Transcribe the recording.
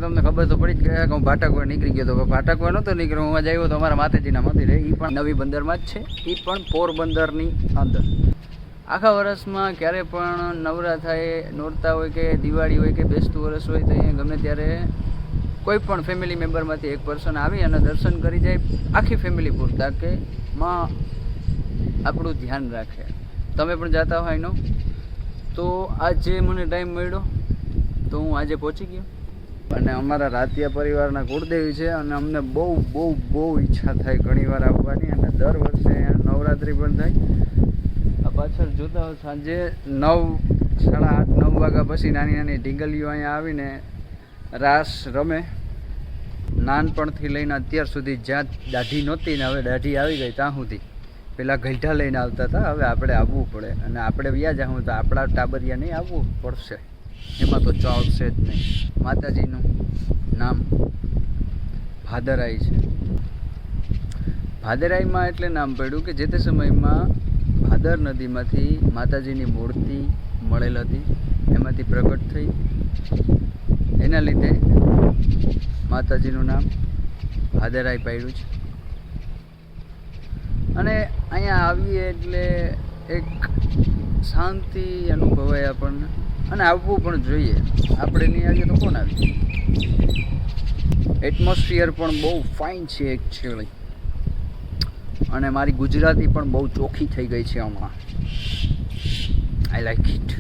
તમને ખબર તો પડી જ ગયા કે હું ભાટકવા નીકળી ગયો હતો. ભાટકવા નહોતો નીકળ્યો, હું આજે આવ્યો તો અમારા માતાજીના મંદિરે. એ પણ નવી બંદરમાં જ છે, એ પણ પોરબંદરની અંદર. આખા વર્ષમાં ક્યારે પણ નવરા થાય, નોરતા હોય કે દિવાળી હોય કે બેસતું વર્ષ હોય તો અહીંયા ગમે ત્યારે કોઈ પણ ફેમિલી મેમ્બરમાંથી એક પર્સન આવી અને દર્શન કરી જાય, આખી ફેમિલી પૂરતા કે માં આપણું ધ્યાન રાખે. તમે પણ જતા હોય એનો તો આજે મને ટાઈમ મળ્યો તો હું આજે પહોંચી ગયો. અને અમારા રાતિયા પરિવારના કુળદેવી છે અને અમને બહુ બહુ બહુ ઈચ્છા થાય ઘણીવાર આવવાની. અને દર વર્ષે નવરાત્રિ પણ થાય. આ પાછળ જોતા હોય સાંજે 9, 8:30, 9 વાગ્યા પછી નાની નાની ઢીંગલીઓ અહીંયા આવીને રાસ રમે. નાનપણથી લઈને અત્યાર સુધી જ્યાં દાઢી નહોતી ને હવે દાઢી આવી ગઈ ત્યાં સુધી પહેલાં ગઈઢા લઈને આવતા હતા, હવે આપણે આવવું પડે. અને આપણે વ્યા જાઉં તો આપણા ટાબરિયા નહીં આવવું પડશે, એમાં તો ચાલશે જ નહીં. માતાજીનું નામ ભાદરાઈ છે. ભાદરાઈમાં એટલે નામ પડ્યું કે જે તે સમયમાં ભાદર નદીમાંથી માતાજીની મૂર્તિ મળેલ હતી, એમાંથી પ્રગટ થઈ, એના લીધે માતાજીનું નામ ભાદરાઈ પાડ્યું છે. અને અહીંયા આવીએ એટલે એક શાંતિ અનુભવાય આપણને, અને આવવું પણ જોઈએ. આપણે નહીં આવીએ તો કોણ આવીએ? એટમોસ્ફિયર પણ બહુ ફાઇન છે એકચ્યુઅલી. અને મારી ગુજરાતી પણ બહુ ચોખ્ખી થઈ ગઈ છે હમણાં. I like it.